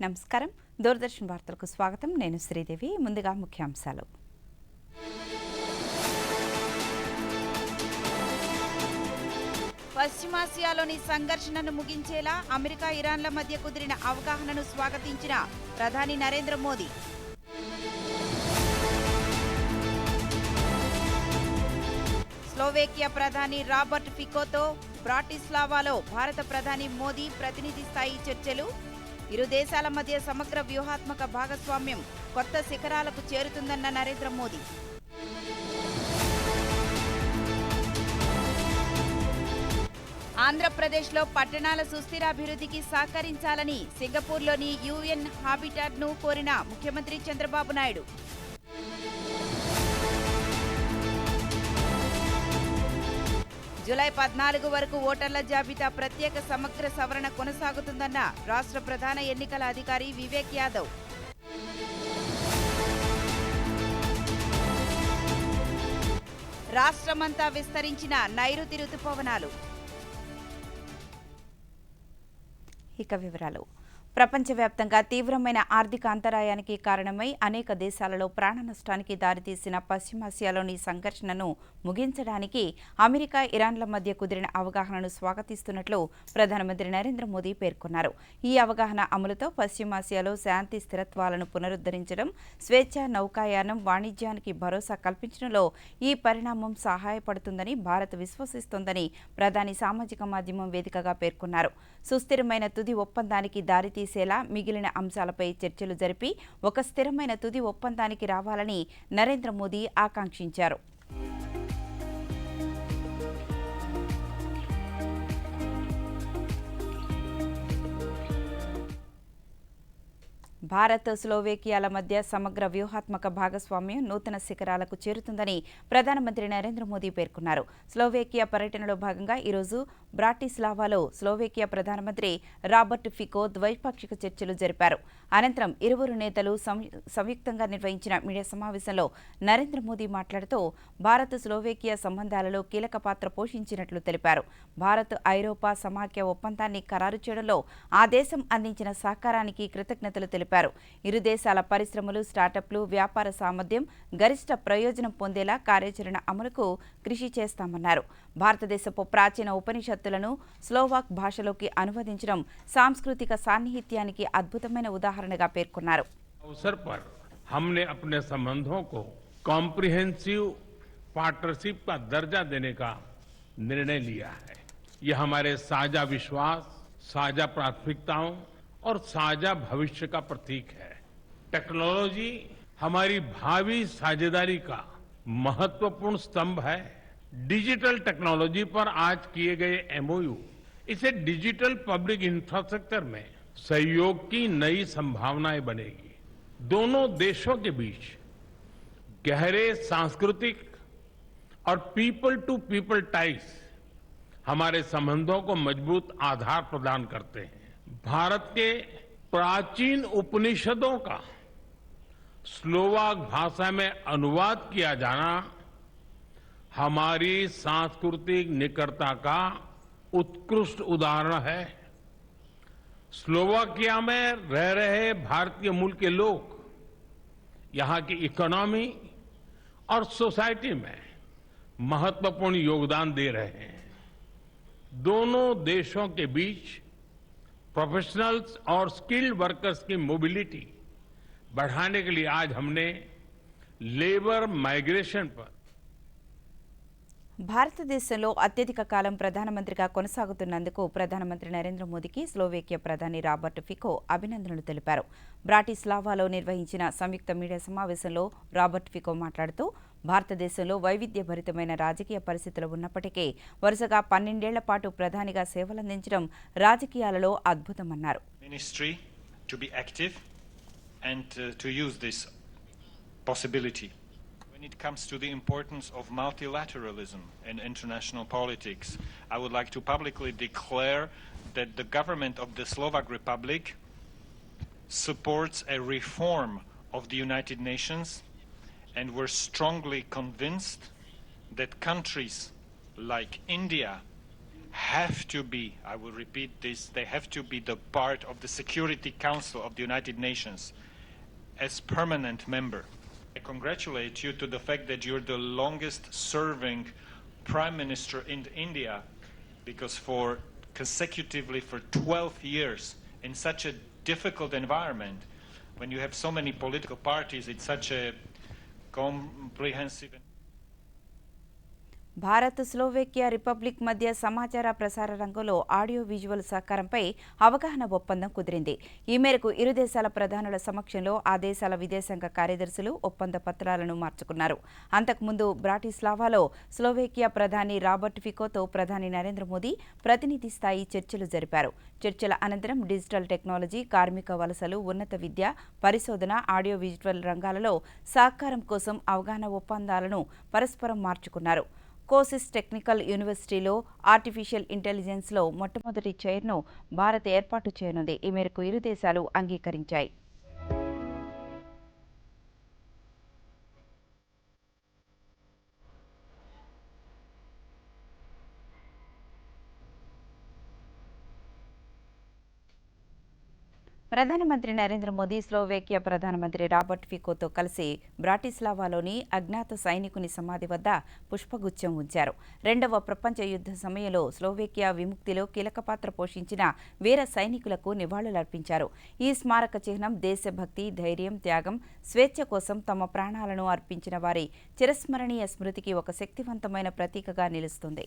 నమస్కారం దూరదర్శన్ వార్తలకు స్వాగతం నేను శ్రీదేవి ముందుగా ముఖ్యాంశాలు పశ్చిమాసియాలోని సంఘర్షణను ముగించేలా అమెరికా ఇరాన్ల మధ్య కుదిరిన అవగాహనను స్వాగతించిన ప్రధాని నరేంద్ర మోదీ స్లోవేకియా ప్రధాని రాబర్ట్ ఫికోతో బ్రాటిస్లావాలో భారత ప్రధాని మోదీ ప్రతినిధి స్థాయి చర్చలు ఇరు దేశాల మధ్య సమగ్ర వ్యూహాత్మక భాగస్వామ్యం కొత్త శిఖరాలకు చేరుతుందన్న నరేంద్ర మోదీ ఆంధ్రప్రదేశ్లో పట్టణాల సుస్థిరాభివృద్ధికి సహకరించాలని సింగపూర్లోని యుఎన్ హాబిటాట్ను కోరిన ముఖ్యమంత్రి చంద్రబాబు నాయుడు జూలై 14 వరకు ఓటర్ల జాబితా ప్రత్యేక సమగ్ర సవరణ కొనసాగుతుందన్న రాష్ట్ర ప్రధాన ఎన్నికల అధికారి వివేక్ యాదవ్ రాష్ట్రమంతా విస్తరించిన నైరుతి రుతుపవనాలు. ఇక వివరాలు. ప్రపంచవ్యాప్తంగా తీవ్రమైన ఆర్థిక అంతరాయానికి కారణమై అనేక దేశాలలో ప్రాణ నష్టానికి దారితీసిన పశ్చిమాసియాలోని సంఘర్షణను ముగించడానికి అమెరికా ఇరాన్ల మధ్య కుదిరిన అవగాహనను స్వాగతిస్తున్నట్లు ప్రధానమంత్రి నరేంద్ర మోదీ పేర్కొన్నారు. ఈ అవగాహన అమలుతో పశ్చిమాసియాలో శాంతి స్థిరత్వాలను పునరుద్ధరించడం, స్వేచ్ఛ నౌకాయానం, వాణిజ్యానికి భరోసా కల్పించడంలో ఈ పరిణామం సహాయపడుతుందని భారత్ విశ్వసిస్తోందని ప్రధాని సామాజిక మాధ్యమం వేదికగా పేర్కొన్నారు. సుస్థిరమైన తుది ఒప్పందానికి దారితీసేలా మిగిలిన అంశాలపై చర్చలు జరిపి ఒక స్థిరమైన తుది ఒప్పందానికి రావాలని నరేంద్ర మోదీ ఆకాంక్షించారు. భారత్ స్లోవేకియాల మధ్య సమగ్ర వ్యూహాత్మక భాగస్వామ్యం నూతన శిఖరాలకు చేరుతుందని ప్రధానమంత్రి నరేంద్ర మోదీ పేర్కొన్నారు. స్లోవేకియా పర్యటనలో భాగంగా ఈరోజు బ్రాటిస్లావాలో స్లోవేకియా ప్రధానమంత్రి రాబర్ట్ ఫికో ద్వైపాక్షిక చర్చలు జరిపారు. అనంతరం ఇరువురు నేతలు సంయుక్తంగా నిర్వహించిన మీడియా సమావేశంలో నరేంద్ర మోదీ మాట్లాడుతూ భారత్ స్లోవేకియా సంబంధాలలో కీలక పాత్ర పోషించినట్లు తెలిపారు. భారత్ ఐరోపా సమాఖ్య ఒప్పందాన్ని ఖరారు చేయడంలో ఆ దేశం అందించిన సహకారానికి కృతజ్ఞతలు తెలిపారు. ఇరు దేశాల పరిశ్రమలు, స్టార్టప్లు, వ్యాపార సామర్థ్యం గరిష్ట ప్రయోజనం పొందేలా కార్యాచరణ అమలుకు కృషి చేస్తామన్నారు. భారతదేశపు ప్రాచీన ఉపనిషత్తులను స్లోవాక్ భాషలోకి అనువదించడం సాంస్కృతిక సాన్నిహిత్యానికి అద్భుతమైన ఉదాహరణగా పేర్కొన్నారు. अवसर पर हमने अपने संबंधों को कॉम्प्रिहेंसिव पार्टनरशिप का दर्जा देने का निर्णय लिया है. यह हमारे साझा विश्वास, साझा प्राथमिकताओं और साझा भविष्य का प्रतीक है. टेक्नोलॉजी हमारी भावी साझेदारी का महत्वपूर्ण स्तंभ है. डिजिटल टेक्नोलॉजी पर आज किए गए एमओयू इसे डिजिटल पब्लिक इंफ्रास्ट्रक्चर में सहयोग की नई संभावनाएं बनेगी. दोनों देशों के बीच गहरे सांस्कृतिक और पीपल टू पीपल टाइज हमारे संबंधों को मजबूत आधार प्रदान करते हैं. भारत के प्राचीन उपनिषदों का स्लोवाक भाषा में अनुवाद किया जाना हमारी सांस्कृतिक निकटता का उत्कृष्ट उदाहरण है. स्लोवाकिया में रह रहे भारतीय मूल के लोग यहां की इकोनॉमी और सोसाइटी में महत्वपूर्ण योगदान दे रहे हैं. दोनों देशों के बीच प्रोफेशनल्स और स्किल्ड वर्कर्स की मोबिलिटी बढ़ाने के लिए आज हमने लेबर माइग्रेशन पर భారతదేశంలో అత్యధిక కాలం ప్రధానమంత్రిగా కొనసాగుతున్నందుకు ప్రధానమంత్రి నరేంద్ర మోదీకి స్లోవేకియా ప్రధాని రాబర్ట్ ఫికో అభినందనలు తెలిపారు. బ్రాటిస్లావాలో నిర్వహించిన సంయుక్త మీడియా సమావేశంలో రాబర్ట్ ఫికో మాట్లాడుతూ భారతదేశంలో వైవిధ్యభరితమైన రాజకీయ పరిస్థితులు ఉన్నప్పటికీ వరుసగా 12 ఏళ్ల పాటు ప్రధానిగా సేవలందించడం రాజకీయాలలో అద్భుతమన్నారు. When it comes to the importance of multilateralism in international politics, I would like to publicly declare that the government of the Slovak Republic supports a reform of the United Nations, and we're strongly convinced that countries like India have to be, I will repeat this, they have to be the part of the Security Council of the United Nations as permanent member. I congratulate you to the fact that you're the longest serving Prime Minister in India, because for consecutively for 12 years in such a difficult environment, when you have so many political parties, it's such a comprehensive. Bharat Slovakia republic మధ్య సమాచార ప్రసార రంగంలో audio visual సహకారంపై అవగాహన ఒప్పందం కుదిరింది. ఈ మేరకు ఇరు దేశాల ప్రధానుల సమక్షంలో ఆ దేశాల విదేశాంగ కార్యదర్శులు ఒప్పంద పత్రాలను మార్చుకున్నారు. అంతకుముందు బ్రాటిస్లావాలో స్లోవేకియా ప్రధాని రాబర్ట్ ఫికోతో ప్రధాని నరేంద్ర మోదీ ప్రతినిధి స్థాయి చర్చలు జరిపారు. చర్చల అనంతరం డిజిటల్ టెక్నాలజీ, కార్మిక వలసలు, ఉన్నత విద్య, పరిశోధన, ఆడియో విజువల్ రంగాలలో సహకారం కోసం అవగాహన ఒప్పందాలను పరస్పరం మార్చుకున్నారు. కోసిస్ టెక్నికల్ యూనివర్సిటీలో ఆర్టిఫిషియల్ ఇంటెలిజెన్స్లో మొట్టమొదటి చైర్ను భారత్ ఏర్పాటు చేయనుంది. ఈ మేరకు ఇరు దేశాలు అంగీకరించాయి. ప్రధానమంత్రి నరేంద్ర మోదీ స్లోవేకియా ప్రధానమంత్రి రాబర్ట్ ఫికోతో కలిసి బ్రాటిస్లావాలోని అజ్ఞాత సైనికుని సమాధి వద్ద పుష్పగుచ్చం ఉంచారు. రెండవ ప్రపంచ యుద్ధ సమయంలో స్లోవేకియా విముక్తిలో కీలక పాత్ర పోషించిన వీర సైనికులకు నివాళులర్పించారు. ఈ స్మారక చిహ్నం దేశభక్తి, ధైర్యం, త్యాగం, స్వేచ్ఛ కోసం తమ ప్రాణాలను అర్పించిన వారి చిరస్మరణీయ స్మృతికి ఒక శక్తివంతమైన ప్రతీకగా నిలుస్తుంది.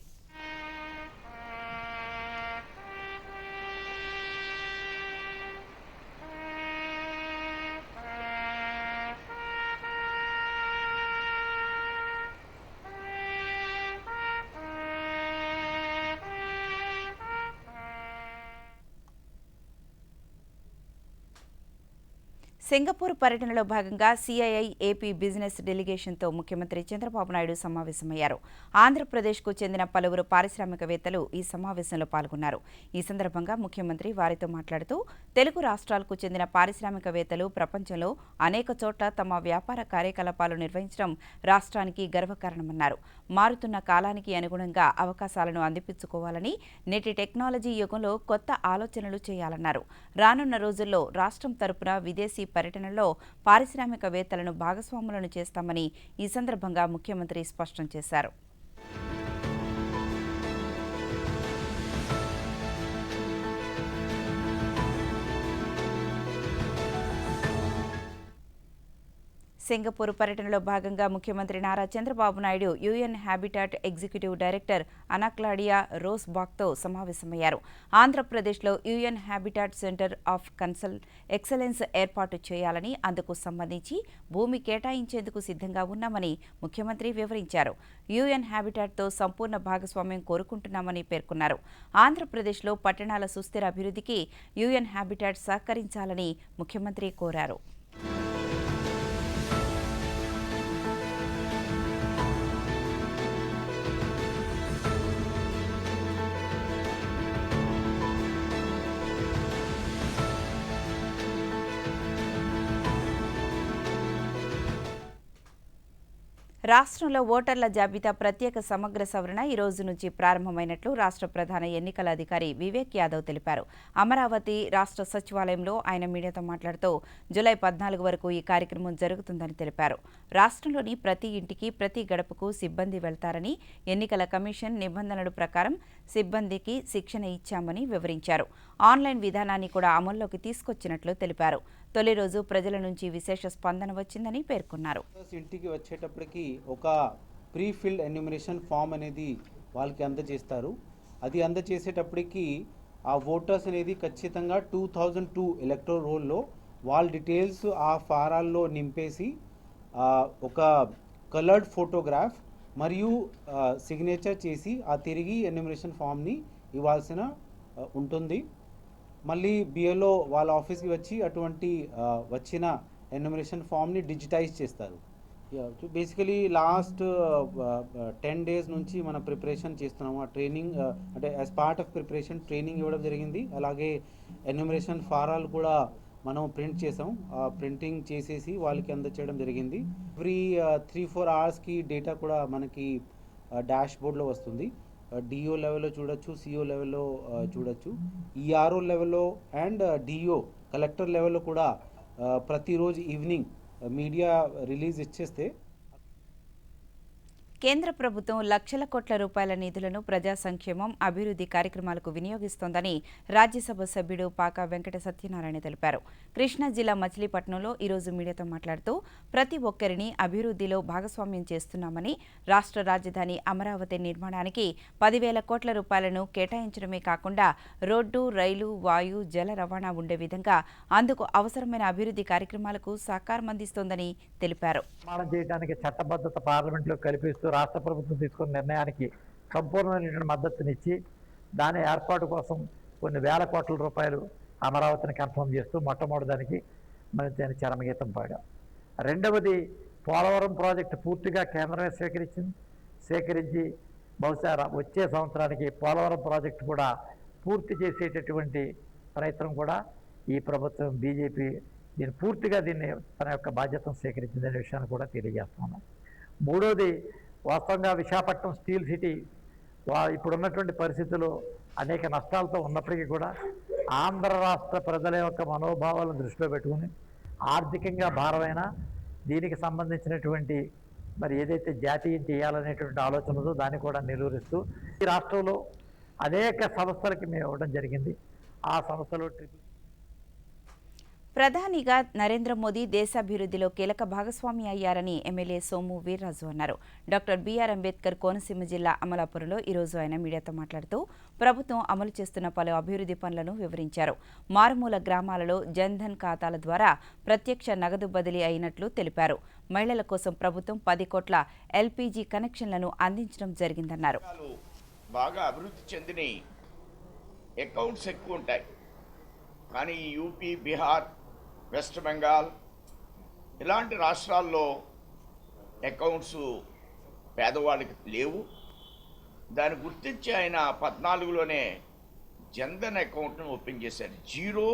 సింగపూర్ పర్యటనలో భాగంగా సిఐఐ ఏపీ బిజినెస్ డెలిగేషన్తో ముఖ్యమంత్రి చంద్రబాబు నాయుడు సమావేశమయ్యారు. ఆంధ్రప్రదేశ్కు చెందిన పలువురు పారిశ్రామికవేత్తలు ఈ సమావేశంలో పాల్గొన్నారు. ఈ సందర్భంగా ముఖ్యమంత్రి వారితో మాట్లాడుతూ తెలుగు రాష్ట్రాలకు చెందిన పారిశ్రామికవేత్తలు ప్రపంచంలో అనేక చోట్ల తమ వ్యాపార కార్యకలాపాలు నిర్వహించడం రాష్ట్రానికి గర్వకారణమన్నారు. మారుతున్న కాలానికి అనుగుణంగా అవకాశాలను అందిపుచ్చుకోవాలని, నేటి టెక్నాలజీ యుగంలో కొత్త ఆలోచనలు చేయాలన్నారు. రానున్న రోజుల్లో రాష్ట్రం తరపున విదేశీ పర్యటనలో పారిశ్రామికవేత్తలను భాగస్వాములను చేస్తామని ఈ సందర్భంగా ముఖ్యమంత్రి స్పష్టం చేశారు. సింగపూర్ పర్యటనలో భాగంగా ముఖ్యమంత్రి Nara Chandrababu Naidu UN Habitat executive director Anaclaudia రోస్బాక్తో సమావేశమయ్యారు. ఆంధ్రప్రదేశ్లో UN Habitat centre of excellence ఏర్పాటు చేయాలని, అందుకు సంబంధించి భూమి కేటాయించేందుకు సిద్ధంగా ఉన్నామని ముఖ్యమంత్రి వివరించారు. యుఎన్ హ్యాబిటాట్తో సంపూర్ణ భాగస్వామ్యం కోరుకుంటున్నామని పేర్కొన్నారు. ఆంధ్రప్రదేశ్లో పట్టణాల సుస్థిర అభివృద్ధికి యుఎన్ హ్యాబిటాట్ సహకరించాలని ముఖ్యమంత్రి కోరారు. రాష్ట్రంలో ఓటర్ల జాబితా ప్రత్యేక సమగ్ర సవరణ ఈ రోజు నుంచి ప్రారంభమైనట్లు రాష్ట్ర ప్రధాన ఎన్నికల అధికారి వివేక్ యాదవ్ తెలిపారు. అమరావతి రాష్ట్ర సచివాలయంలో ఆయన మీడియాతో మాట్లాడుతూ జూలై 14 వరకు ఈ కార్యక్రమం జరుగుతుందని తెలిపారు. రాష్ట్రంలోని ప్రతి ఇంటికి, ప్రతి గడపకు సిబ్బంది వెళ్తారని, ఎన్నికల కమిషన్ నిబంధనల ప్రకారం సిబ్బందికి శిక్షణ ఇచ్చామని వివరించారు. ఆన్లైన్ విధానాన్ని కూడా అమల్లోకి తీసుకొచ్చినట్లు తెలిపారు. తొలి రోజు ప్రజల నుంచి విశేష స్పందన వచ్చిందని పేర్కొన్నారు. ఇంటికి వచ్చేటప్పటికి ఒక ప్రీ ఫిల్డ్ ఎన్యూమరేషన్ ఫామ్ అనేది వాళ్ళకి అందజేస్తారు. అది అందజేసేటప్పటికి ఆ ఓటర్స్ అనేది ఖచ్చితంగా 2002 ఎలక్టోరల్ రోల్లో వాళ్ళ డీటెయిల్స్ ఆ ఫారాల్లో నింపేసి ఒక కలర్డ్ ఫోటోగ్రాఫ్ మరియు సిగ్నేచర్ చేసి ఆ తిరిగి ఎన్యూమరేషన్ ఫామ్ని ఇవ్వాల్సిన ఉంటుంది. మళ్ళీ బిఏలో వాళ్ళ ఆఫీస్కి వచ్చి అటువంటి వచ్చిన ఎన్యూమరేషన్ ఫామ్ని డిజిటైజ్ చేస్తారు. బేసికలీ లాస్ట్ 10 days నుంచి మనం ప్రిపరేషన్ చేస్తున్నాము. ఆ ట్రైనింగ్ అంటే as part of preparation training ఇవ్వడం జరిగింది. అలాగే ఎన్యూమరేషన్ ఫారాలు కూడా మనం ప్రింట్ చేసాం. ప్రింటింగ్ చేసేసి వాళ్ళకి అందచేయడం జరిగింది. ఎవ్రీ 3-4 hours డేటా కూడా మనకి డాష్ బోర్డ్లో వస్తుంది. డిఓ లెవెల్లో చూడొచ్చు, సిఓ లెవెల్లో చూడొచ్చు. ఈఆర్ఓ లెవెల్లో అండ్ డిఓ కలెక్టర్ లెవెల్లో కూడా ప్రతిరోజు ఈవినింగ్ మీడియా రిలీజ్ ఇచ్చేస్తే కేంద్ర ప్రభుత్వం లక్షల కోట్ల రూపాయల నిధులను ప్రజా సంక్షేమం, అభివృద్ధి కార్యక్రమాలకు వినియోగిస్తోందని రాజ్యసభ సభ్యుడు పాకా వెంకట సత్యనారాయణ తెలిపారు. కృష్ణా జిల్లా మచిలీపట్నంలో ఈరోజు మీడియాతో మాట్లాడుతూ ప్రతి ఒక్కరిని అభివృద్ధిలో భాగస్వామ్యం చేస్తున్నామని, రాష్ట్ర రాజధాని అమరావతి నిర్మాణానికి 10,000 కోట్ల రూపాయలను కేటాయించడమే కాకుండా రోడ్డు, రైలు, వాయు, జల రవాణా ఉండే విధంగా అందుకు అవసరమైన అభివృద్ధి కార్యక్రమాలకు సహకారం అందిస్తోందని తెలిపారు. చేయడానికి చట్టబద్ధత పార్లమెంట్లో కల్పిస్తూ రాష్ట్ర ప్రభుత్వం తీసుకున్న నిర్ణయానికి సంపూర్ణమైన మద్దతునిచ్చి దాని ఏర్పాటు కోసం కొన్ని వేల కోట్ల రూపాయలు అమరావతిని కన్ఫర్మ్ చేస్తూ మొట్టమొదటిదానికి మనం చరమగీతం పాడాం. రెండవది, పోలవరం ప్రాజెక్టు పూర్తిగా కేంద్రమే సేకరించి బహుశా వచ్చే సంవత్సరానికి పోలవరం ప్రాజెక్టు కూడా పూర్తి చేసేటటువంటి ప్రయత్నం కూడా ఈ ప్రభుత్వం బీజేపీ పూర్తిగా తన యొక్క బాధ్యతను సేకరించిందనే విషయాన్ని కూడా తెలియజేస్తున్నాం. మూడోది, వాస్తవంగా విశాఖపట్నం స్టీల్ సిటీ ఇప్పుడున్నటువంటి పరిస్థితుల్లో అనేక నష్టాలతో ఉన్నప్పటికీ కూడా ఆంధ్ర రాష్ట్ర ప్రజల యొక్క మనోభావాలను దృష్టిలో పెట్టుకుని ఆర్థికంగా భారమైన దీనికి సంబంధించినటువంటి మరి ఏదైతే జాతీయం చేయాలనేటువంటి ఆలోచన ఉందో దాన్ని కూడా నిలువరిస్తూ ఈ రాష్ట్రంలో అనేక సంస్థలకి మేము ఇవ్వడం జరిగింది. ఆ సంస్థలో ప్రధానిగా నరేంద్ర మోదీ దేశాభివృద్ధిలో కీలక భాగస్వామి అయ్యారని ఎమ్మెల్యే సోము వీర్రాజు అన్నారు. డాక్టర్ బీఆర్ అంబేద్కర్ కోనసీమ జిల్లా అమలాపురంలో ఈరోజు ఆయన మీడియాతో మాట్లాడుతూ ప్రభుత్వం అమలు చేస్తున్న పలు అభివృద్ధి పనులను వివరించారు. మారుమూల గ్రామాలలో జన్ధన్ ఖాతాల ద్వారా ప్రత్యక్ష నగదు బదిలీ అయినట్లు తెలిపారు. మహిళల కోసం ప్రభుత్వం 10 కోట్ల ఎల్పీజీ కనెక్షన్లను అందించడం జరిగిందన్నారు. బాగా అభివృద్ధి చెందిన అకౌంట్స్ ఎక్కువ ఉంటాయి, కానీ యూపీ, బీహార్, వెస్ట్ బెంగాల్ ఇలాంటి రాష్ట్రాల్లో అకౌంట్స్ పేదవాళ్ళకి లేవు. దాన్ని గుర్తించి ఆయన 14లోనే జన్ధన్ అకౌంట్ను ఓపెన్ చేశారు, 0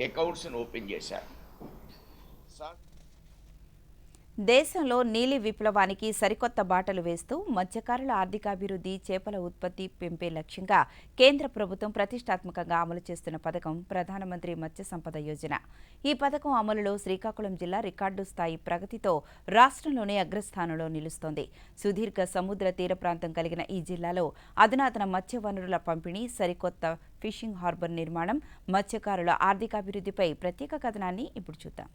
అకౌంట్స్ని ఓపెన్ చేశారు. దేశంలో నీలి విప్లవానికి సరికొత్త బాటలు వేస్తూ మత్స్యకారుల ఆర్థికాభివృద్ధి, చేపల ఉత్పత్తి పెంపే లక్ష్యంగా కేంద్ర ప్రభుత్వం ప్రతిష్టాత్మకంగా అమలు చేస్తున్న పథకం ప్రధానమంత్రి మత్స్య సంపద యోజన. ఈ పథకం అమలులో శ్రీకాకుళం జిల్లా రికార్డు స్థాయి ప్రగతితో రాష్ట్రంలోనే అగ్రస్థానంలో నిలుస్తోంది. సుదీర్ఘ సముద్ర తీర ప్రాంతం కలిగిన ఈ జిల్లాలో అధునాతన మత్స్య వనరుల పంపిణీ, సరికొత్త ఫిషింగ్ హార్బర్ నిర్మాణం మత్స్యకారుల ఆర్థికాభివృద్ధిపై ప్రత్యేక కథనాన్ని ఇప్పుడు చూద్దాం.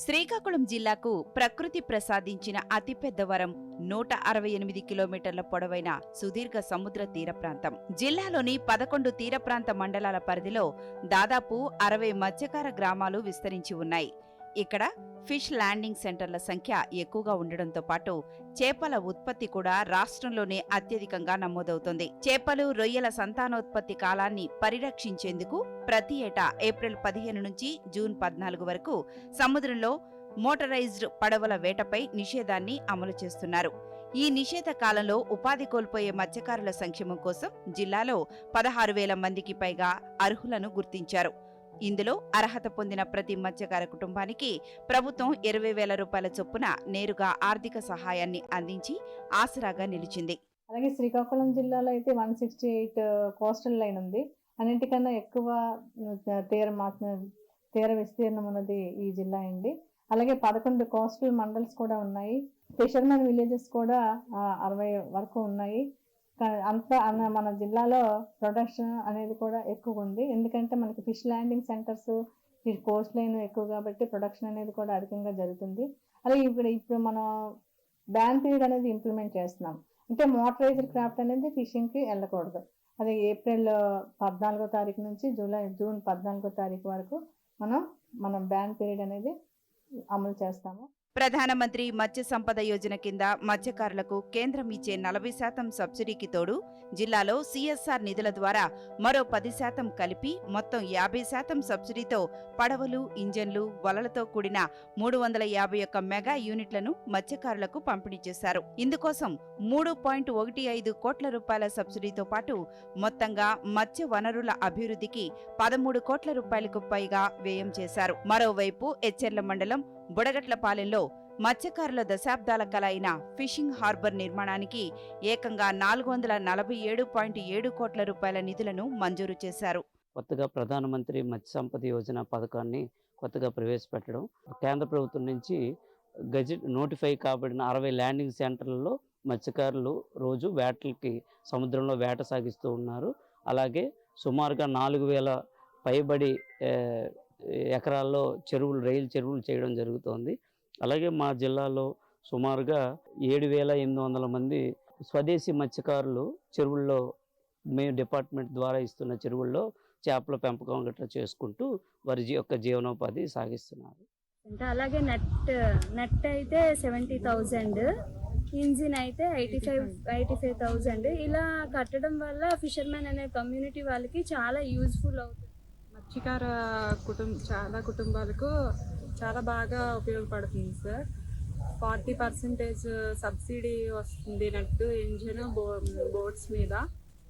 శ్రీకాకుళం జిల్లాకు ప్రకృతి ప్రసాదించిన అతిపెద్ద వరం 168 కిలోమీటర్ల పొడవైన సుదీర్ఘ సముద్ర తీర ప్రాంతం. జిల్లాలోని 11 తీర ప్రాంత మండలాల పరిధిలో దాదాపు 60 మత్స్యకార గ్రామాలు విస్తరించి ఉన్నాయి. ఇక్కడ ఫిష్ ల్యాండింగ్ సెంటర్ల సంఖ్య ఎక్కువగా ఉండడంతో పాటు చేపల ఉత్పత్తి కూడా రాష్ట్రంలోనే అత్యధికంగా నమోదవుతోంది. చేపలు, రొయ్యల సంతానోత్పత్తి కాలాన్ని పరిరక్షించేందుకు ప్రతి ఏటా ఏప్రిల్ 15 నుంచి జూన్ 14 వరకు సముద్రంలో మోటరైజ్డ్ పడవల వేటపై నిషేధాన్ని అమలు చేస్తున్నారు. ఈ నిషేధ కాలంలో ఉపాధి కోల్పోయే మత్స్యకారుల సంక్షేమం కోసం జిల్లాలో 16,000 మందికి పైగా అర్హులను గుర్తించారు. ఇందులో అర్హత పొందిన ప్రతి మత్స్యకార కుటుంబానికి ప్రభుత్వం 20,000 రూపాయల చొప్పున నేరుగా ఆర్థిక సహాయాన్ని అందించి ఆసరాగా నిలిచింది. అలాగే శ్రీకాకుళం జిల్లాలో అయితే 168 కోస్టల్ లైన్ ఉంది. అన్నింటికన్నా ఎక్కువ తీర విస్తీర్ణం ఉన్నది ఈ జిల్లా అండి. అలాగే 11 కోస్టల్ మండల్స్ కూడా ఉన్నాయి. ఫిషర్మెన్ విలేజెస్ కూడా 60 వరకు ఉన్నాయి. అంతా మన జిల్లాలో ప్రొడక్షన్ అనేది కూడా ఎక్కువ ఉంది. ఎందుకంటే మనకి ఫిష్ ల్యాండింగ్ సెంటర్స్, ఈ కోస్ట్ లైన్ ఎక్కువ కాబట్టి ప్రొడక్షన్ అనేది కూడా అధికంగా జరుగుతుంది. అలాగే ఇప్పుడు మనం బ్యాన్ పీరియడ్ అనేది ఇంప్లిమెంట్ చేస్తున్నాం. అంటే మోటరైజ్డ్ క్రాఫ్ట్ అనేది ఫిషింగ్కి వెళ్ళకూడదు. అది ఏప్రిల్ 14వ తారీఖు నుంచి జూన్ 14వ తారీఖు వరకు మనం బ్యాన్ పీరియడ్ అనేది అమలు చేస్తాము. ప్రధానమంత్రి మత్స్య సంపద యోజన కింద మత్స్యకారులకు కేంద్రం ఇచ్చే 40% సబ్సిడీకి తోడు జిల్లాలో సిఎస్ఆర్ నిధుల ద్వారా మరో 10% కలిపి మొత్తం 50% సబ్సిడీతో పడవలు, ఇంజన్లు, వలలతో కూడిన 351 మెగా యూనిట్లను మత్స్యకారులకు పంపిణీ చేశారు. ఇందుకోసం 3.15 కోట్ల రూపాయల సబ్సిడీతో పాటు మొత్తంగా మత్స్య వనరుల అభివృద్ధికి 13 కోట్ల రూపాయలకు పైగా వ్యయం చేశారు. మరోవైపు ఎచ్చెర్ల మండలం బుడగట్లపాలెంలో మత్స్యకారుల దశాబ్దాల కల అయిన ఫిషింగ్ హార్బర్ నిర్మాణానికి ఏకంగా 447.7 కోట్ల రూపాయల నిధులను మంజూరు చేశారు. కొత్తగా ప్రధానమంత్రి మత్స్య సంపద యోజన పథకాన్ని కొత్తగా ప్రవేశపెట్టడం, కేంద్ర ప్రభుత్వం నుంచి గజెట్ నోటిఫై కాబడిన 60 ల్యాండింగ్ సెంటర్లలో మత్స్యకారులు రోజు వేటలకి సముద్రంలో వేట సాగిస్తూ ఉన్నారు. అలాగే సుమారుగా 4000 పైబడి ఎకరాల్లో చెరువులు, రైలు చెరువులు చేయడం జరుగుతోంది. అలాగే మా జిల్లాలో సుమారుగా 7800 మంది స్వదేశీ మత్స్యకారులు చెరువుల్లో, మేము డిపార్ట్మెంట్ ద్వారా ఇస్తున్న చెరువుల్లో చేపల పెంపకం గట్రా చేసుకుంటూ వారి యొక్క జీవనోపాధి సాగిస్తున్నారు. అలాగే నెట్ అయితే 70,000, ఇంజిన్ అయితే 85,000. ఇలా కట్టడం వల్ల ఫిషర్మెన్ అనే కమ్యూనిటీ వాళ్ళకి చాలా యూజ్ఫుల్ అవుతుంది. మత్స్యకార చాలా కుటుంబాలకు చాలా బాగా ఉపయోగపడుతుంది సార్. 40% సబ్సిడీ వస్తుంది నెట్, ఇంజిన్, బోట్స్ మీద.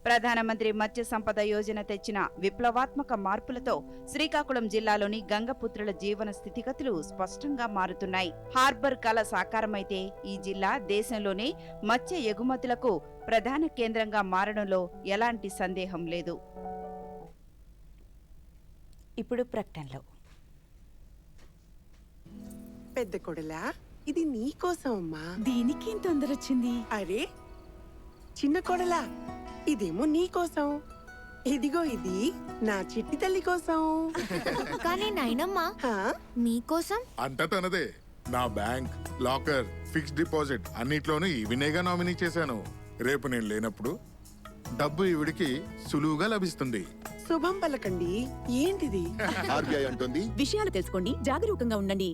ప్రధానమంత్రి మత్స్య సంపద యోజన తెచ్చిన విప్లవాత్మక మార్పులతో శ్రీకాకుళం జిల్లాలోని గంగపుత్రుల జీవన స్థితిగతులు స్పష్టంగా మారుతున్నాయి. హార్బర్ కళ సాకారమైతే ఈ జిల్లా దేశంలోనే మత్స్య ఎగుమతులకు ప్రధాన కేంద్రంగా మారడంలో ఎలాంటి సందేహం లేదు. ఇప్పుడు ప్రకటనలో. పెద్ద కొడలా, ఇది నీ కోసం అమ్మా. దీనికి తొందర వచ్చింది? అరే చిన్న కొడలా, ఇదేమో నీ కోసం. ఇదిగో ఇది నా చిట్టి తల్లి కోసం. కానీ నాయనమ్మా, మీకోసం అంత తనదే. నా బ్యాంక్, లాకర్, ఫిక్స్డ్ డిపాజిట్ అన్నిట్లోనూ ఈవినేగా నామినీ చేశాను. రేపు నేను లేనప్పుడు డబ్బు ఈవిడికి సులువుగా లభిస్తుంది. శుభం పలకండి. ఏంటిది? ఆర్బీఐ అంటుంది, విషయాలు తెలుసుకోండి, జాగరూకంగా ఉండండి.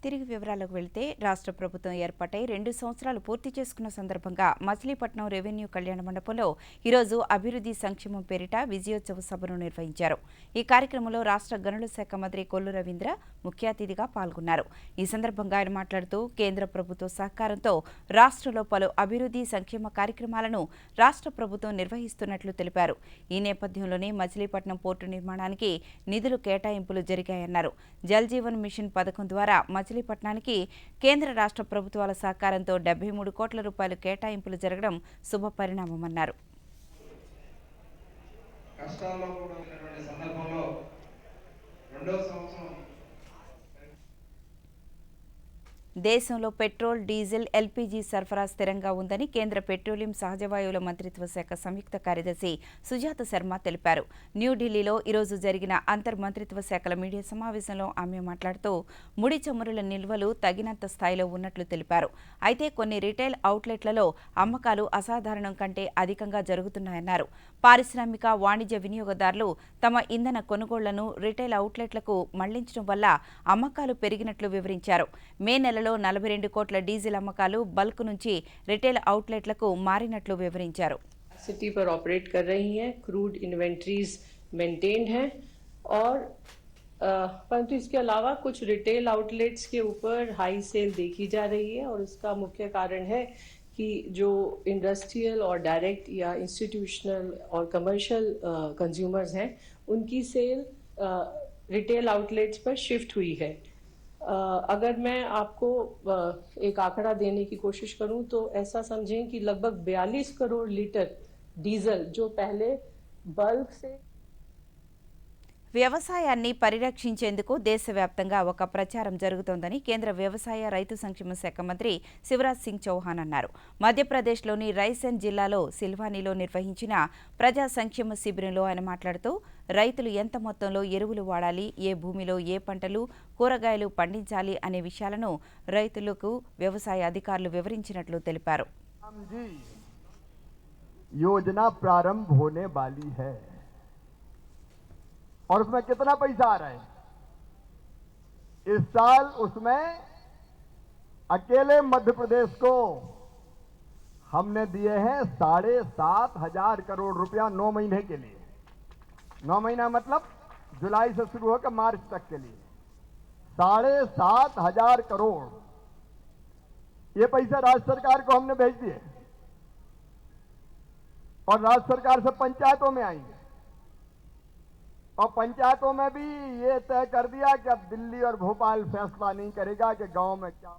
తిరిగి వివరాలకు వెళ్తే, రాష్ట్ర ప్రభుత్వం ఏర్పాటై 2 సంవత్సరాలు పూర్తి చేసుకున్న సందర్భంగా మచిలీపట్నం రెవెన్యూ కళ్యాణ మండపంలో ఈరోజు అభివృద్ధి సంక్షేమం పేరిట విజయోత్సవ సభను నిర్వహించారు. ఈ కార్యక్రమంలో రాష్ట్ర గనుల శాఖ మంత్రి కొల్లు రవీంద్ర ముఖ్య అతిథిగా పాల్గొన్నారు. ఈ సందర్భంగా ఆయన మాట్లాడుతూ, కేంద్ర ప్రభుత్వ సహకారంతో రాష్ట్రంలో పలు అభివృద్ధి సంక్షేమ కార్యక్రమాలను రాష్ట్ర ప్రభుత్వం నిర్వహిస్తున్నట్లు తెలిపారు. ఈ నేపథ్యంలోనే మచిలీపట్నం పోర్టు నిర్మాణానికి నిధులు కేటాయింపులు జరిగాయన్నారు. జల్ జీవన్ మిషన్ పథకం ద్వారా మచిలీపట్నానికి కేంద్ర రాష్ట్ర ప్రభుత్వాల సహకారంతో 73 కోట్ల రూపాయలు కేటాయింపులు జరగడం శుభపరిణామమన్నారు. దేశంలో పెట్రోల్, డీజిల్, ఎల్పీజీ సరఫరా స్థిరంగా ఉందని కేంద్ర పెట్రోలియం, సహజవాయువుల మంత్రిత్వ శాఖ సంయుక్త కార్యదర్శి సుజాత శర్మ తెలిపారు. న్యూఢిల్లీలో ఈరోజు జరిగిన అంతర్ మంత్రిత్వ శాఖల మీడియా సమావేశంలో ఆమె మాట్లాడుతూ, ముడి చమురుల నిల్వలు తగినంత స్థాయిలో ఉన్నట్లు తెలిపారు. అయితే కొన్ని రిటైల్ అవుట్లెట్లలో అమ్మకాలు అసాధారణం కంటే అధికంగా జరుగుతున్నాయన్నారు. పారిశ్రామిక, వాణిజ్య వినియోగదారులు తమ ఇంధన కొనుగోళ్లను రిటైల్ అవుట్లెట్లకు మళ్లించడం వల్ల అమ్మకాలు పెరిగినట్లు వివరించారు. మే నెలలో 42 కోట్ల డీజిల్ అమ్మకాలు బల్క్ నుంచి రిటైల్ అవుట్లెట్లకు మారినట్లు వివరించారు. सिटी पर ऑपरेट कर रही हैं, क्रूड इन्वेंट्रीज मेंटेन्ड हैं और परंतु इसके अलावा कुछ रिटेल आउटलेट्स के ऊपर हाई सेल देखी जा रही है और इसका मुख्य कारण है कि जो इंडस्ट्रियल और डायरेक्ट या इंस्टीट्यूशनल और कमर्शियल कंज्यूमर्स हैं, उनकी सेल रिटेल आउटलेट्स पर शिफ्ट हुई है. अगर मैं आपको एक आंकड़ा देने की कोशिश करूं तो ऐसा समझें कि लगभग 42 करोड़ लीटर डीजल जो पहले बल्क से. వ్యవసాయాన్ని పరిరక్షించేందుకు దేశవ్యాప్తంగా ఒక ప్రచారం జరుగుతోందని కేంద్ర వ్యవసాయ, రైతు సంక్షేమ శాఖ మంత్రి శివరాజ్ సింగ్ చౌహాన్ అన్నారు. మధ్యప్రదేశ్లోని రైసేన్ జిల్లాలో సిల్వానీలో నిర్వహించిన ప్రజా సంక్షేమ శిబిరంలో ఆయన మాట్లాడుతూ, రైతులు ఎంత మొత్తంలో ఎరువులు వాడాలి, ఏ భూమిలో ఏ పంటలు, కూరగాయలు పండించాలి అనే విషయాలను రైతులకు వ్యవసాయ అధికారులు వివరించినట్లు తెలిపారు. योजना प्रारंभ होने वाली है और उसमें कितना पैसा आ रहा है? इस साल उसमें अकेले मध्य प्रदेश को हमने दिए हैं 7,500 करोड़ रुपया 9 महीने के लिए. 9 महीना मतलब जुलाई से शुरू होकर मार्च तक के लिए 7,500 करोड़. ये पैसा राज्य सरकार को हमने भेज दिए और राज्य सरकार से पंचायतों में आएंगे और पंचायतों में भी ये तय कर दिया कि अब दिल्ली और भोपाल फैसला नहीं करेगा कि गांव में क्या।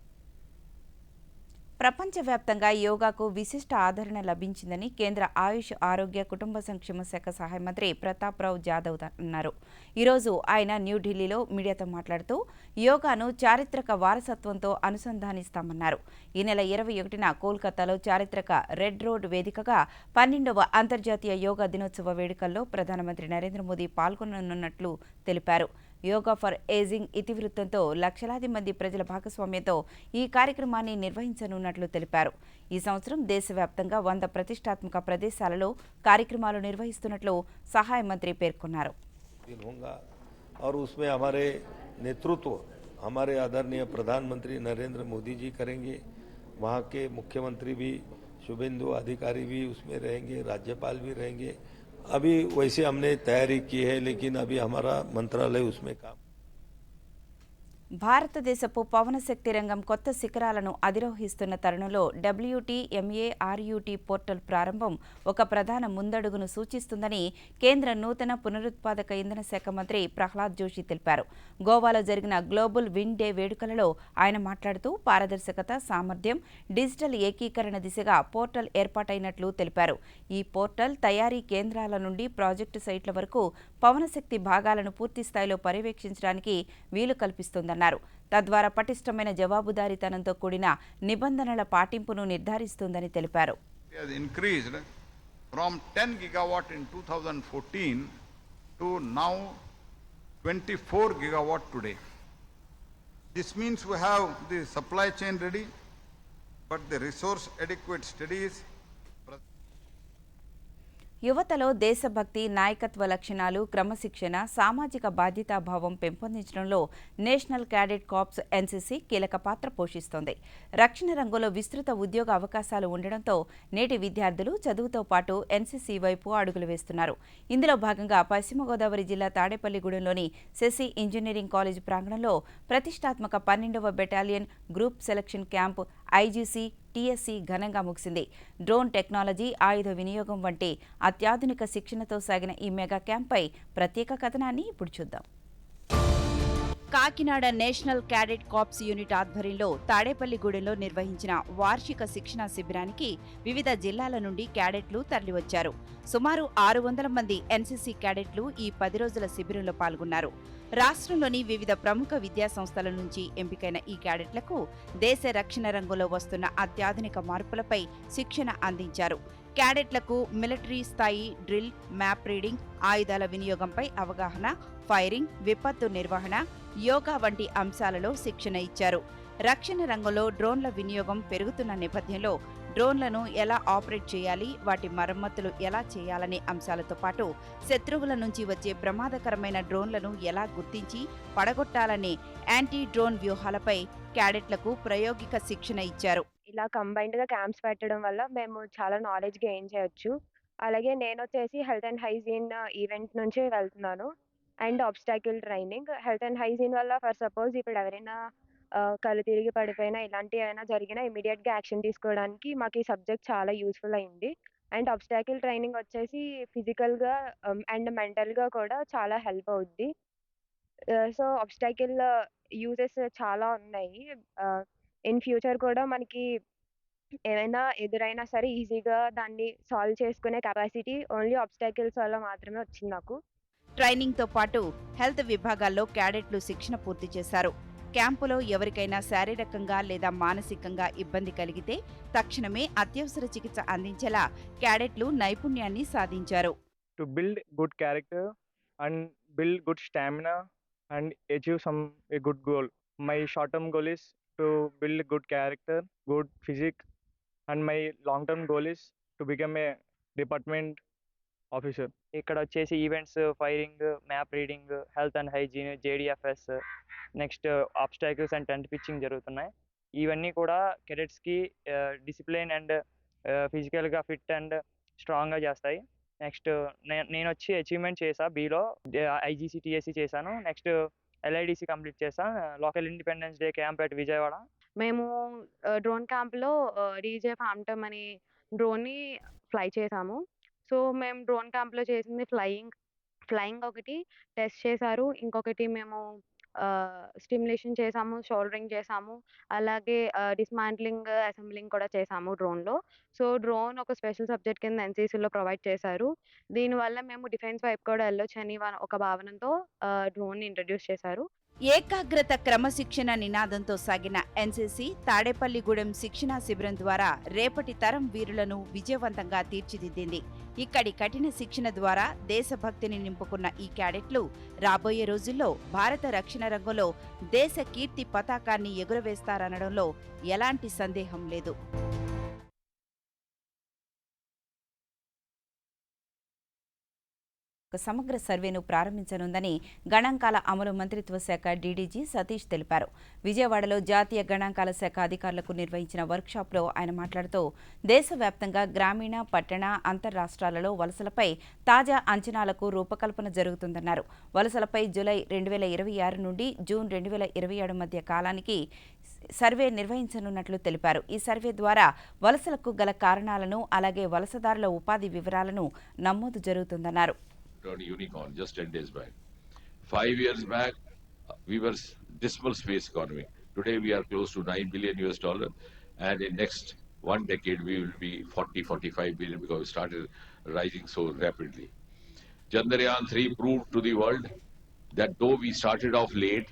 ప్రపంచవ్యాప్తంగా యోగాకు విశిష్ట ఆదరణ లభించిందని కేంద్ర ఆయుష్ ఆరోగ్య కుటుంబ సంక్షేమ శాఖ సహాయ మంత్రి ప్రతాప్ రావ్ జాదవ్ అన్నారు. ఈరోజు ఆయన న్యూఢిల్లీలో మీడియాతో మాట్లాడుతూ యోగాను చారిత్రక వారసత్వంతో అనుసంధానిస్తామన్నారు. ఈ నెల 21న కోల్కతాలో చారిత్రక రెడ్ రోడ్ వేదికగా 12వ అంతర్జాతీయ యోగా దినోత్సవ వేడుకల్లో ప్రధానమంత్రి నరేంద్ర మోదీ పాల్గొననున్నట్లు తెలిపారు. యోగా ఫర్ ఏజింగ్ ఇతివృత్తంతో లక్షలాది మంది ప్రజల భాగస్వామ్యంతో ఈ కార్యక్రమాన్ని నిర్వహించనున్నట్లు తెలిపారు. ఈ సంవత్సరం దేశవ్యాప్తంగా 100 ప్రతిష్టాత్మక ప్రదేశాలలో కార్యక్రమాలు నిర్వహిస్తున్నట్లు సహాయ మంత్రి పేర్కొన్నారు. और उसमें हमारे नेतृत्व हमारे आदरणीय प्रधानमंत्री नरेंद्र मोदी जी करेंगे. वहाँ के मुख्यमंत्री भी शुभेंदु अधिकारी भी उसमें रहेंगे, राज्यपाल भी रहेंगे. अभी वैसे हमने तैयारी की है, लेकिन अभी हमारा मंत्रालय उसमें काम. భారతదేశపు పవనశక్తి రంగం కొత్త శిఖరాలను అధిరోహిస్తున్న తరుణంలో WTMARUT పోర్టల్ ప్రారంభం ఒక ప్రధాన ముందడుగును సూచిస్తుందని కేంద్ర నూతన పునరుత్పాదక ఇంధన శాఖ మంత్రి ప్రహ్లాద్ జోషి తెలిపారు. గోవాలో జరిగిన గ్లోబల్ విండ్ డే వేడుకలలో ఆయన మాట్లాడుతూ పారదర్శకత, సామర్థ్యం, డిజిటల్ ఏకీకరణ దిశగా పోర్టల్ ఏర్పాటైనట్లు తెలిపారు. ఈ పోర్టల్ తయారీ కేంద్రాల నుండి ప్రాజెక్టు సైట్ల వరకు పవనశక్తి భాగాలను పూర్తిస్థాయిలో పర్యవేక్షించడానికి వీలు కల్పిస్తోందన్నారు. తద్వారా పటిష్టమైన జవాబుదారీతనంతో కూడిన నిబంధనల పాటింపును నిర్ధారిస్తుందని తెలిపారు. Increased from 10 gigawatt in 2014 to now 24 gigawatt today. This means we have the supply chain ready, but the resource adequate studies. యువతలో దేశభక్తి, నాయకత్వ లక్షణాలు, క్రమశిక్షణ, సామాజిక బాధ్యతాభావం పెంపొందించడంలో నేషనల్ క్యాడెట్ కార్ప్స్ NCC కీలక పాత్ర పోషిస్తోంది. రక్షణ రంగంలో విస్తృత ఉద్యోగ అవకాశాలు ఉండడంతో నేటి విద్యార్థులు చదువుతో పాటు NCC వైపు అడుగులు వేస్తున్నారు. ఇందులో భాగంగా పశ్చిమ గోదావరి జిల్లా తాడేపల్లిగూడెంలోని శశి ఇంజనీరింగ్ కాలేజ్ ప్రాంగణంలో ప్రతిష్టాత్మక 12వ battalion group selection camp IGC TSC ఘనంగా ముగిసింది. డ్రోన్ టెక్నాలజీ, ఆయుధ వినియోగం వంటి అత్యాధునిక శిక్షణతో సాగిన ఈ మెగా క్యాంప్పై ప్రత్యేక కథనాన్ని ఇప్పుడు చూద్దాం. Kakinada national cadet corps unit ఆధ్వర్యంలో తాడేపల్లిగూడెంలో నిర్వహించిన వార్షిక శిక్షణా శిబిరానికి వివిధ జిల్లాల నుండి క్యాడెట్లు తరలివచ్చారు. సుమారు 600 మంది NCC క్యాడెట్లు ఈ 10 రోజుల శిబిరంలో పాల్గొన్నారు. రాష్ట్రంలోని వివిధ ప్రముఖ విద్యా సంస్థల నుంచి ఎంపికైన ఈ క్యాడెట్లకు దేశ రక్షణ రంగంలో వస్తున్న అత్యాధునిక మార్పులపై శిక్షణ అందించారు. క్యాడెట్లకు మిలిటరీ స్థాయి డ్రిల్, మ్యాప్ రీడింగ్, ఆయుధాల వినియోగంపై అవగాహన, ఫైరింగ్, విపత్తు నిర్వహణ, యోగా వంటి అంశాలలో శిక్షణ ఇచ్చారు. రక్షణ రంగంలో డ్రోన్ల వినియోగం పెరుగుతున్న నేపథ్యంలో డ్రోన్లను ఎలా ఆపరేట్ చేయాలి, వాటి మరమ్మతులు ఎలా చేయాలనే అంశాలతో పాటు శత్రువుల నుంచి వచ్చే ప్రమాదకరమైన డ్రోన్లను ఎలా గుర్తించి పడగొట్టాలనే యాంటీ డ్రోన్ వ్యూహాలపై క్యాడెట్లకు ప్రాయోగిక శిక్షణ ఇచ్చారు. ఇలా కంబైన్డ్గా క్యాంప్స్ పెట్టడం వల్ల మేము చాలా నాలెడ్జ్ గెయిన్ చేయొచ్చు. అలాగే నేను వచ్చేసి హెల్త్ అండ్ హైజీన్ ఈవెంట్ నుంచి వెళ్తున్నాను and obstacle training. Health and hygiene వల్ల ఫర్ సపోజ్ ఇప్పుడు ఎవరైనా కళ్ళు తిరిగి పడిపోయినా ఇలాంటివి ఏమైనా జరిగినా ఇమీడియట్గా యాక్షన్ తీసుకోవడానికి మాకు ఈ సబ్జెక్ట్ చాలా యూస్ఫుల్ అయింది. అండ్ ఆబ్స్టాకిల్ ట్రైనింగ్ వచ్చేసి ఫిజికల్గా అండ్ మెంటల్గా కూడా చాలా హెల్ప్ అవుద్ది. సో ఆబ్స్టాకిల్ యూజెస్ చాలా ఉన్నాయి. ఇన్ ఫ్యూచర్ కూడా మనకి ఏమైనా ఎదురైనా సరే ఈజీగా దాన్ని సాల్వ్ చేసుకునే కెపాసిటీ ఓన్లీ ఆబ్స్టాకిల్స్ వల్ల మాత్రమే వచ్చింది నాకు. ట్రైనింగ్తో పాటు హెల్త్ విభాగాల్లో క్యాడెట్లు శిక్షణ పూర్తి చేశారు. క్యాంపులో ఎవరికైనా శారీరకంగా లేదా మానసికంగా ఇబ్బంది కలిగితే తక్షణమే అత్యవసర చికిత్స అందించేలా క్యాడెట్లు నైపుణ్యాన్ని సాధించారు. To build good character and build good stamina and achieve a good goal. My short term goal is to build good character, good physique, and my long term goal is to become a department officer. ఇక్కడ వచ్చేసి events, firing, map reading, health and hygiene, JDFS, next ఆబ్స్టాకిల్స్ and tent pitching జరుగుతున్నాయి. ఇవన్నీ కూడా కెడెట్స్కి discipline and ఫిజికల్గా fit and స్ట్రాంగ్గా చేస్తాయి. Next నేను వచ్చి అచీవ్మెంట్ చేసా, బీలో IGC TSC చేశాను. నెక్స్ట్ LIDC కంప్లీట్ చేసా, local independence day camp at Vijayawada. మేము డ్రోన్ క్యాంప్లో డీజే ఫాంటమ్ అనే డ్రోన్ని ఫ్లై చేసాము. సో మేము డ్రోన్ క్యాంప్లో చేసింది ఫ్లయింగ్ ఒకటి టెస్ట్ చేశారు. ఇంకొకటి మేము స్టిమ్యులేషన్ చేసాము, షోల్డరింగ్ చేసాము. అలాగే డిస్మాంట్లింగ్, అసెంబ్లింగ్ కూడా చేసాము డ్రోన్‌లో. సో, డ్రోన్ ఒక స్పెషల్ సబ్జెక్ట్ కింద ఎన్‌సీసీలో ప్రొవైడ్ చేశారు. దీనివల్ల మేము డిఫెన్స్ వైపు కూడా వెళ్ళొచ్చని ఒక భావనతో డ్రోన్‌ని ఇంట్రడ్యూస్ చేశారు. ఏకాగ్రత క్రమశిక్షణ నినాదంతో సాగిన ఎన్సీసీ తాడేపల్లిగూడెం శిక్షణా శిబిరం ద్వారా రేపటి తరం వీరులను విజయవంతంగా తీర్చిదిద్దింది. ఇక్కడి కఠిన శిక్షణ ద్వారా దేశభక్తిని నింపుకున్న ఈ క్యాడెట్లు రాబోయే రోజుల్లో భారత రక్షణ రంగంలో దేశ కీర్తి పతాకాన్ని ఎగురవేస్తారనడంలో ఎలాంటి సందేహం లేదు. ఒక సమగ్ర సర్వేను ప్రారంభించనుందని గణాంకాల అమలు మంత్రిత్వ శాఖ డీడీజీ సతీష్ తెలిపారు. విజయవాడలో జాతీయ గణాంకాల శాఖ అధికారులకు నిర్వహించిన వర్క్షాప్లో ఆయన మాట్లాడుతూ దేశవ్యాప్తంగా గ్రామీణ, పట్టణ, అంతర్రాష్ట్రాలలో వలసలపై తాజా అంచనాలకు రూపకల్పన జరుగుతుందన్నారు. వలసలపై జూలై 2026 నుండి జూన్ 2027 మధ్య కాలానికి సర్వే నిర్వహించనున్నట్లు తెలిపారు. ఈ సర్వే ద్వారా వలసలకు గల కారణాలను అలాగే వలసదారుల ఉపాధి వివరాలను నమోదు జరుగుతుందన్నారు. Unicorn just 10 days back. 5 years back, we were dismal space economy. Today we are close to $9 billion US, and in next 1 decade we will be 40-45 billion because we started rising so rapidly. Chandrayaan 3 proved to the world that though we started off late,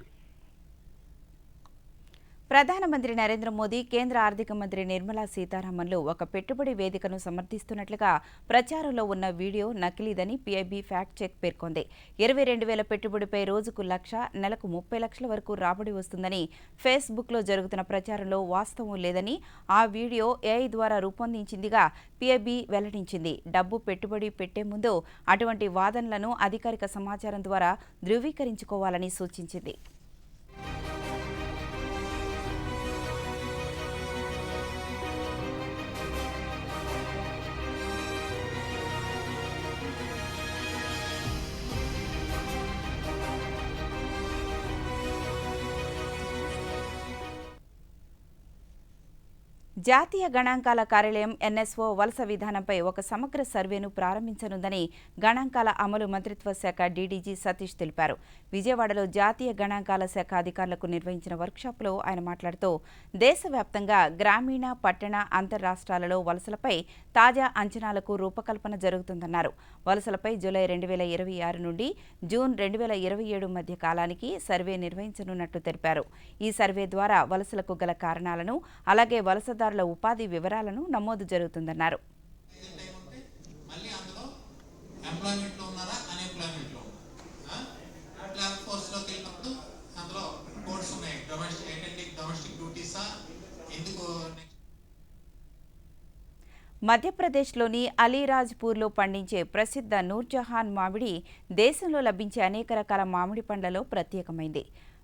ప్రధానమంత్రి నరేంద్ర మోదీ, కేంద్ర ఆర్థిక మంత్రి నిర్మలా సీతారామన్లు ఒక పెట్టుబడి వేదికను సమర్థిస్తున్నట్లుగా ప్రచారంలో ఉన్న video నకిలీదని PIB fact check పేర్కొంది. 22,000 పెట్టుబడిపై రోజుకు 1,00,000, నెలకు 30 లక్షల వరకు రాబడి వస్తుందని ఫేస్బుక్లో జరుగుతున్న ప్రచారంలో వాస్తవం లేదని ఆ వీడియో ఏఐ ద్వారా రూపొందించిందిగా పీఐబీ వెల్లడించింది. డబ్బు పెట్టుబడి పెట్టే ముందు అటువంటి వాదనలను అధికారిక సమాచారం ద్వారా ధృవీకరించుకోవాలని సూచించింది. జాతీయ గణాంకాల కార్యాలయం ఎన్ఎస్ఓ వలస విధానంపై ఒక సమగ్ర సర్వేను ప్రారంభించనుందని గణాంకాల అమలు మంత్రిత్వ శాఖ డీడీజీ సతీష్ తెలిపారు. విజయవాడలో జాతీయ గణాంకాల శాఖ అధికారులకు నిర్వహించిన వర్క్షాప్లో ఆయన మాట్లాడుతూ దేశవ్యాప్తంగా గ్రామీణ, పట్టణ, అంతర్రాష్ట్రాలలో వలసలపై తాజా అంచనాలకు రూపకల్పన జరుగుతుందన్నారు. వలసలపై జూలై 2026 నుండి జూన్ 2027 మధ్య కాలానికి సర్వే నిర్వహించనున్నట్లు తెలిపారు. ఈ సర్వే ద్వారా వలసలకు గల కారణాలను అలాగే వలసదారుల ఉపాధి వివరాలను నమోదు జరుగుతుందన్నారు. మధ్యప్రదేశ్లోని అలీరాజ్పూర్లో పండించే ప్రసిద్ధ నూర్జహాన్ మామిడి దేశంలో లభించే అనేక రకాల మామిడి పండ్లలో ప్రత్యేకమైంది.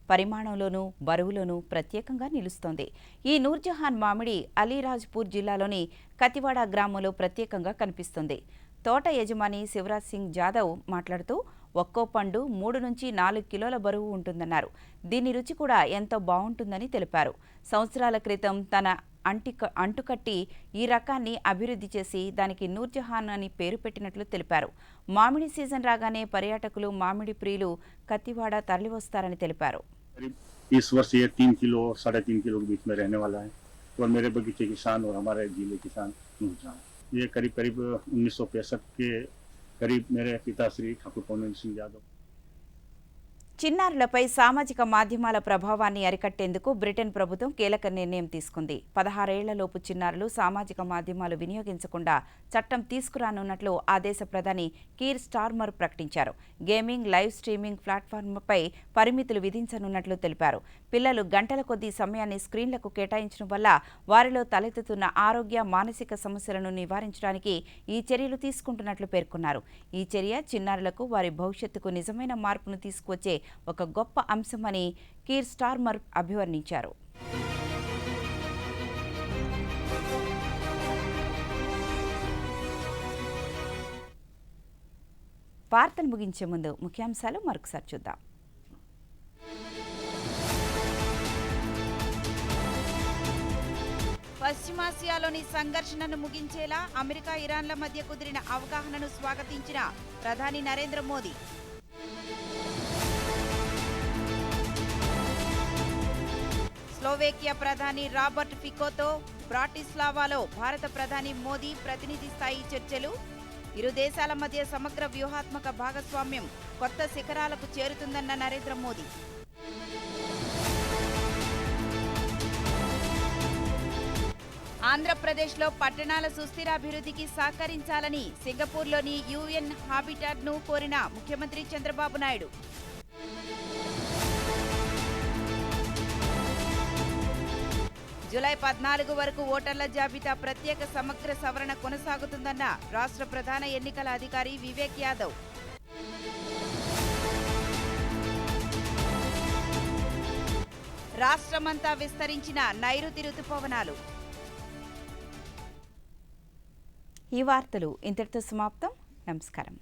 పరిమాణంలోనూ బరువులోనూ ప్రత్యేకంగా నిలుస్తోంది. ఈ నూర్జహాన్ మామిడి అలీరాజ్పూర్ జిల్లాలోని కతివాడ గ్రామంలో ప్రత్యేకంగా కనిపిస్తుంది. తోట యజమాని శివరాజ్ సింగ్ జాదవ్ మాట్లాడుతూ ఒక్కో పండు 3 నుంచి 4 కిలోల బరువు ఉంటుందన్నారు. దీని రుచి కూడా ఎంతో బాగుంటుందని తెలిపారు. సంవత్సరాల క్రితం తన అంటుకట్టి ఈ రకాన్ని అభివృద్ధి చేసి దానికి నూర్జహాన్ అని పేరు పెట్టినట్లు తెలిపారు. మామిడి సీజన్ రాగానే పర్యాటకులు, మామిడి ప్రియులు కత్తివాడ తరలివస్తారని తెలిపారు. इस वर्ष ये 3 किलो 3.5 किलो के बीच में रहने वाला है और मेरे बगीचे किसान और हमारे जिले किसान नूरजहान, ये करीब 1965 के करीब मेरे पिता श्री ठाकुर पवन सिंह यादव. చిన్నారులపై సామాజిక మాధ్యమాల ప్రభావాన్ని అరికట్టేందుకు బ్రిటన్ ప్రభుత్వం కీలక నిర్ణయం తీసుకుంది. 16 ఏళ్లలోపు చిన్నారులు సామాజిక మాధ్యమాలు వినియోగించకుండా చట్టం తీసుకురానున్నట్లు ఆ దేశ ప్రధాని కీర్ స్టార్మర్ ప్రకటించారు. గేమింగ్, లైవ్ స్ట్రీమింగ్ ప్లాట్ఫామ్లపై పరిమితులు విధించనున్నట్లు తెలిపారు. పిల్లలు గంటల కొద్దీ సమయాన్ని స్క్రీన్లకు కేటాయించడం వల్ల వారిలో తలెత్తుతున్న ఆరోగ్య, మానసిక సమస్యలను నివారించడానికి ఈ చర్యలు తీసుకుంటున్నట్లు పేర్కొన్నారు. ఈ చర్య చిన్నారులకు వారి భవిష్యత్తుకు నిజమైన మార్పును తీసుకువచ్చే ఒక గొప్ప అంశమని కీర్ స్టార్మర్ అభివర్ణించారు. వార్తలు ముగించే ముందు ముఖ్యాంశాలు మరొకసారి చూద్దాం. పశ్చిమాసియాలోని సంఘర్షణను ముగించేలా అమెరికా ఇరాన్ల మధ్య కుదిరిన అవగాహనను స్వాగతించిన ప్రధాని నరేంద్ర మోదీ. స్లోవేకియా ప్రధాని రాబర్ట్ ఫికోతో బ్రాటిస్లావాలో భారత ప్రధాని మోదీ ప్రతినిధి స్థాయి చర్చలు. ఇరు దేశాల మధ్య సమగ్ర వ్యూహాత్మక భాగస్వామ్యం కొత్త శిఖరాలకు చేరుతుందన్న నరేంద్ర మోదీ. ఆంధ్రప్రదేశ్లో పట్టణాల సుస్థిరాభివృద్ధికి సహకరించాలని సింగపూర్లోని యుఎన్ హాబిటాట్ను కోరిన ముఖ్యమంత్రి చంద్రబాబు నాయుడు. జూలై 14 వరకు ఓటర్ల జాబితా ప్రత్యేక సమగ్ర సవరణ కొనసాగుతుందన్న రాష్ట్ర ప్రధాన ఎన్నికల అధికారి వివేక్ యాదవ్. రాష్ట్రమంతా విస్తరించిన నైరుతి రుతుపవనాలు. ఈ వార్తలు ఇంతటితో సమాప్తం. నమస్కారం.